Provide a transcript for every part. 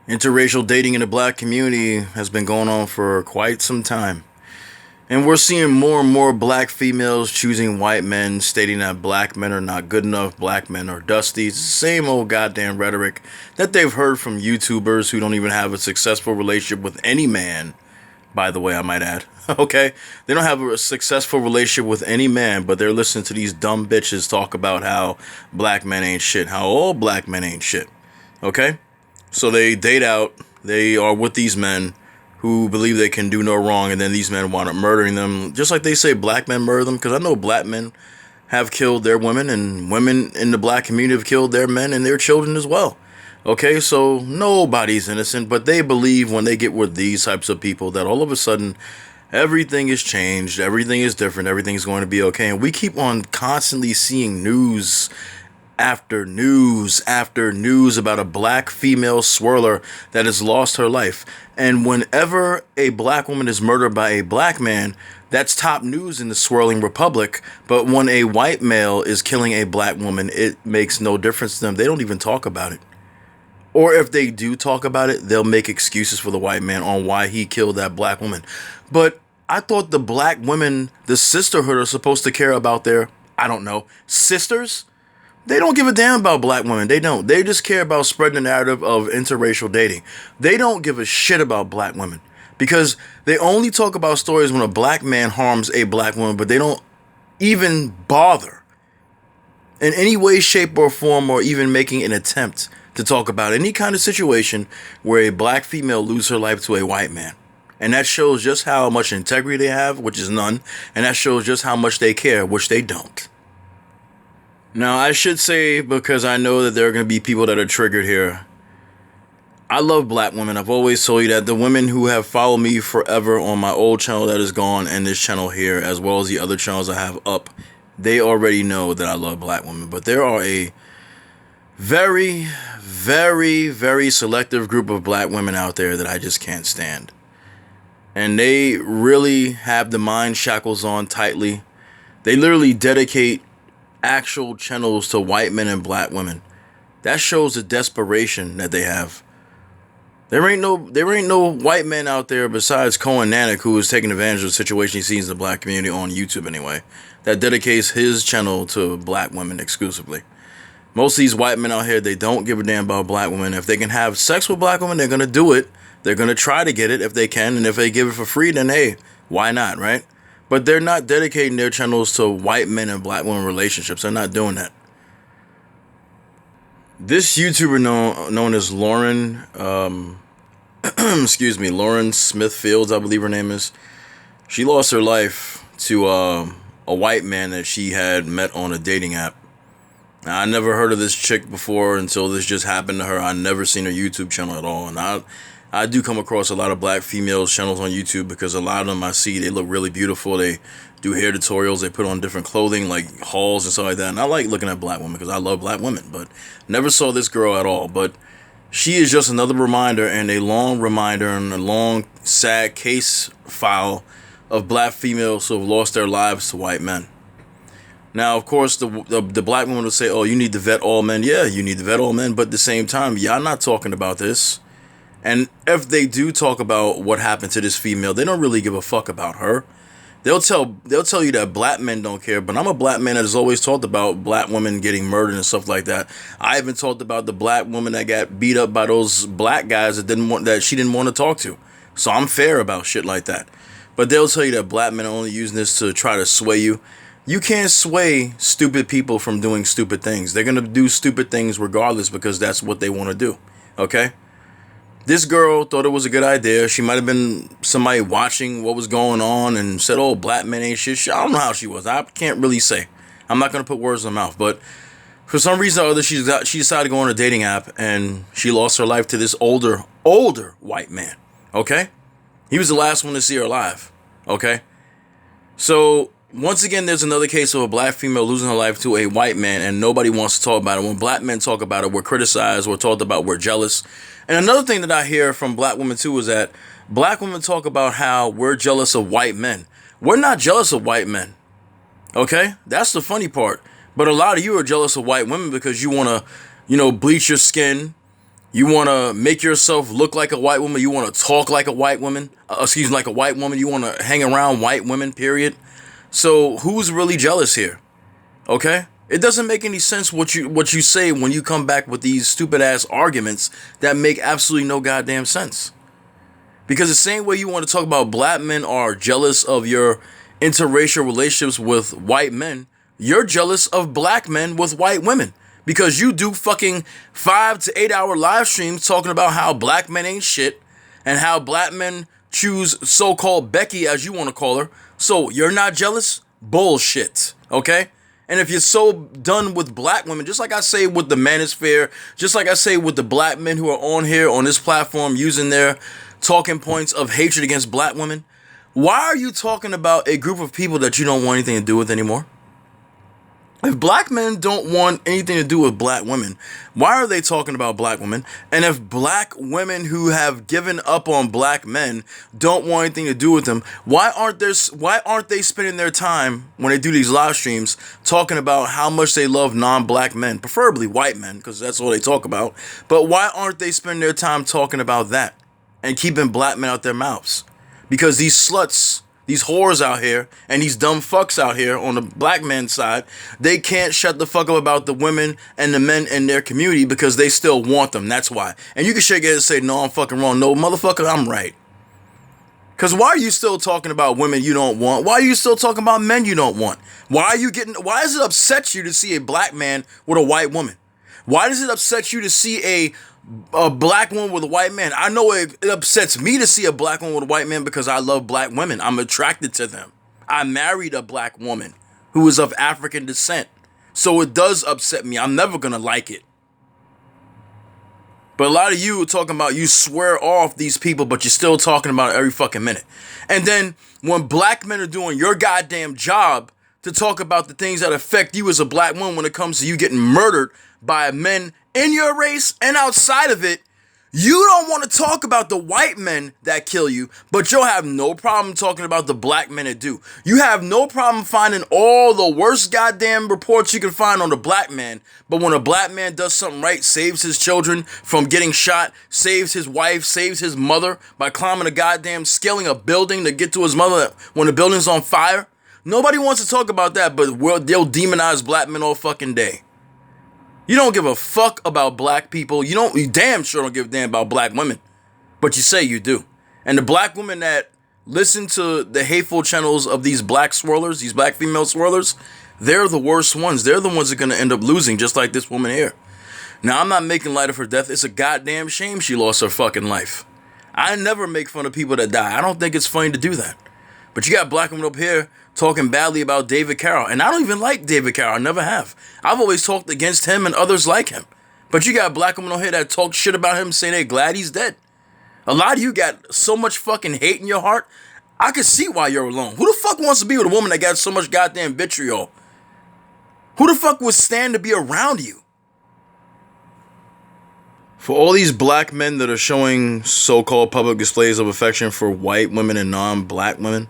Interracial dating in the black community has been going on for quite some time. And we're seeing more and more black females choosing white men, stating that black men are not good enough, black men are dusty. It's the same old goddamn rhetoric that they've heard from YouTubers who don't even have a successful relationship with any man, by the way, I might add. Okay? They don't have a successful relationship with any man, but they're listening to these dumb bitches talk about how black men ain't shit, how all black men ain't shit. Okay? So they date out, they are with these men who believe they can do no wrong, and then these men wind up murdering them, just like they say black men murder them, because I know black men have killed their women, and women in the black community have killed their men and their children as well. Okay, so nobody's innocent, but they believe when they get with these types of people that all of a sudden everything is changed, everything is different, everything's going to be okay. And we keep on constantly seeing news after news about a black female swirler that has lost her life. And whenever a black woman is murdered by a black man, that's top news in the swirling republic. But when a white male is killing a black woman, it makes no difference to them. They don't even talk about it. Or if they do talk about it, they'll make excuses for the white man on why he killed that black woman. But I thought the black women, the sisterhood, are supposed to care about their, I don't know, sisters? They don't give a damn about black women. They don't. They just care about spreading the narrative of interracial dating. They don't give a shit about black women because they only talk about stories when a black man harms a black woman, but they don't even bother in any way, shape, or form, or even making an attempt to talk about any kind of situation where a black female loses her life to a white man. And that shows just how much integrity they have, which is none, and that shows just how much they care, which they don't. Now, I should say, because I know that there are going to be people that are triggered here, I love black women. I've always told you that. The women who have followed me forever on my old channel that is gone and this channel here, as well as the other channels I have up, they already know that I love black women. But there are a very, very, very selective group of black women out there that I just can't stand. And they really have the mind shackles on tightly. They literally dedicate actual channels to white men and black women. That shows the desperation that they have. There ain't no white men out there besides Cohen Nanik, who is taking advantage of the situation he sees in the black community on YouTube anyway, that dedicates his channel to black women exclusively. Most of these white men out here, they don't give a damn about black women. If they can have sex with black women, they're gonna do it. They're gonna try to get it if they can, and if they give it for free, then hey, why not, right? But they're not dedicating their channels to white men and black women relationships. They're not doing that. This YouTuber known as Lauren, excuse me, Lauren Smith Fields, I believe her name is. She lost her life to a white man that she had met on a dating app. Now, I never heard of this chick before until this just happened to her. I never seen her YouTube channel at all, and I do come across a lot of black females channels on YouTube because a lot of them I see, they look really beautiful. They do hair tutorials. They put on different clothing like hauls and stuff like that. And I like looking at black women because I love black women, but never saw this girl at all. But she is just another reminder and a long reminder and a long, sad case file of black females who have lost their lives to white men. Now, of course, the black woman will say, oh, you need to vet all men. Yeah, you need to vet all men. But at the same time, y'all not talking about this. And if they do talk about what happened to this female, they don't really give a fuck about her. They'll tell you that black men don't care, but I'm a black man that has always talked about black women getting murdered and stuff like that. I even talked about the black woman that got beat up by those black guys that she didn't want to talk to. So I'm fair about shit like that. But they'll tell you that black men are only using this to try to sway you. You can't sway stupid people from doing stupid things. They're going to do stupid things regardless because that's what they want to do. Okay? This girl thought it was a good idea. She might have been somebody watching what was going on and said, oh, black men ain't shit. I don't know how she was. I can't really say. I'm not going to put words in her mouth. But for some reason or other, she decided to go on a dating app and she lost her life to this older white man. Okay? He was the last one to see her alive. Okay? So once again, there's another case of a black female losing her life to a white man, and nobody wants to talk about it. When black men talk about it, we're criticized, we're talked about, we're jealous. And another thing that I hear from black women too is that black women talk about how we're jealous of white men. We're not jealous of white men. Okay? That's the funny part. But a lot of you are jealous of white women because you want to, bleach your skin. You want to make yourself look like a white woman. You want to talk like a white woman. Like a white woman. You want to hang around white women, period. So who's really jealous here? Okay? It doesn't make any sense what you say when you come back with these stupid ass arguments that make absolutely no goddamn sense. Because the same way you want to talk about black men are jealous of your interracial relationships with white men, you're jealous of black men with white women. Because you do fucking 5 to 8 hour live streams talking about how black men ain't shit and how black men choose so-called Becky, as you want to call her. So you're not jealous? Bullshit. Okay? And if you're so done with black women, just like I say with the manosphere, just like I say with the black men who are on here on this platform using their talking points of hatred against black women, why are you talking about a group of people that you don't want anything to do with anymore? If black men don't want anything to do with black women, why are they talking about black women? And if black women who have given up on black men don't want anything to do with them, why aren't they spending their time when they do these live streams talking about how much they love non-black men, preferably white men, because that's all they talk about. But why aren't they spending their time talking about that and keeping black men out their mouths? Because these sluts, these whores out here, and these dumb fucks out here on the black man's side, they can't shut the fuck up about the women and the men in their community because they still want them. That's why. And you can shake your head and say, no, I'm fucking wrong. No, motherfucker, I'm right. Because why are you still talking about women you don't want? Why are you still talking about men you don't want? Why does it upset you to see a black man with a white woman? Why does it upset you to see a black woman with a white man? I know it upsets me to see a black woman with a white man because I love black women. I'm attracted to them. I married a black woman who is of African descent. So it does upset me. I'm never going to like it. But a lot of you are talking about you swear off these people, but you're still talking about it every fucking minute. And then when black men are doing your goddamn job to talk about the things that affect you as a black woman when it comes to you getting murdered by men in your race and outside of it, you don't want to talk about the white men that kill you, but you'll have no problem talking about the black men that do. You have no problem finding all the worst goddamn reports you can find on the black man, but when a black man does something right, saves his children from getting shot, saves his wife, saves his mother by climbing scaling a building to get to his mother when the building's on fire, nobody wants to talk about that, but they'll demonize black men all fucking day. You don't give a fuck about black people. You damn sure don't give a damn about black women. But you say you do. And the black women that listen to the hateful channels of these black swirlers, these black female swirlers, they're the worst ones. They're the ones that are going to end up losing, just like this woman here. Now, I'm not making light of her death. It's a goddamn shame she lost her fucking life. I never make fun of people that die. I don't think it's funny to do that. But you got black women up here talking badly about David Carroll. And I don't even like David Carroll. I never have. I've always talked against him and others like him. But you got black women on here that talk shit about him saying they're glad he's dead. A lot of you got so much fucking hate in your heart. I can see why you're alone. Who the fuck wants to be with a woman that got so much goddamn vitriol? Who the fuck would stand to be around you? For all these black men that are showing so-called public displays of affection for white women and non-black women,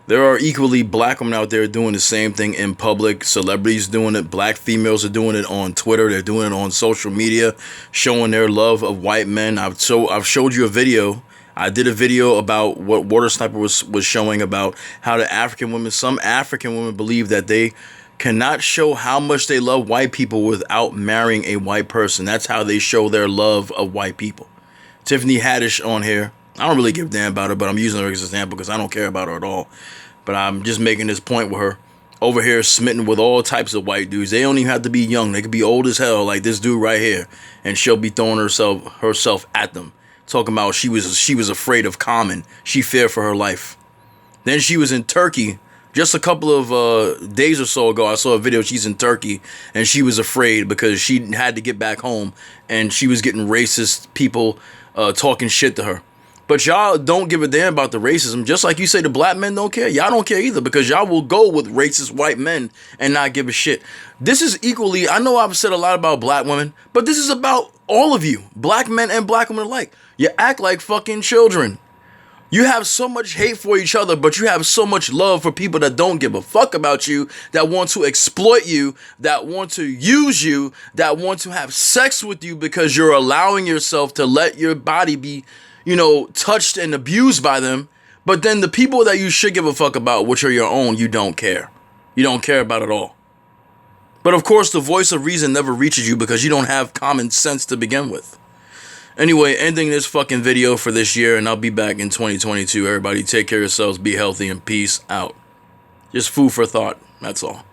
there are equally black women out there doing the same thing in public. Celebrities doing it. Black females are doing it on Twitter. They're doing it on social media, showing their love of white men. I've showed you a video. I did a video about what Water Sniper was showing about how some African women believe that they cannot show how much they love white people without marrying a white person. That's how they show their love of white people. Tiffany Haddish on here. I don't really give a damn about her, but I'm using her as an example because I don't care about her at all. But I'm just making this point with her. Over here smitten with all types of white dudes. They don't even have to be young. They could be old as hell like this dude right here. And she'll be throwing herself at them. Talking about she was afraid of Common. She feared for her life. Then she was in Turkey. Just a couple of days or so ago, I saw a video. She's in Turkey, and she was afraid because she had to get back home, and she was getting racist people talking shit to her. But y'all don't give a damn about the racism. Just like you say the black men don't care. Y'all don't care either because y'all will go with racist white men and not give a shit. This is equally, I know I've said a lot about black women, but this is about all of you. Black men and black women alike. You act like fucking children. You have so much hate for each other, but you have so much love for people that don't give a fuck about you, that want to exploit you, that want to use you, that want to have sex with you because you're allowing yourself to let your body be, touched and abused by them. But then the people that you should give a fuck about, which are your own, you don't care. You don't care about at all. But of course, the voice of reason never reaches you because you don't have common sense to begin with. Anyway, ending this fucking video for this year, and I'll be back in 2022. Everybody take care of yourselves, be healthy, and peace out. Just food for thought. That's all.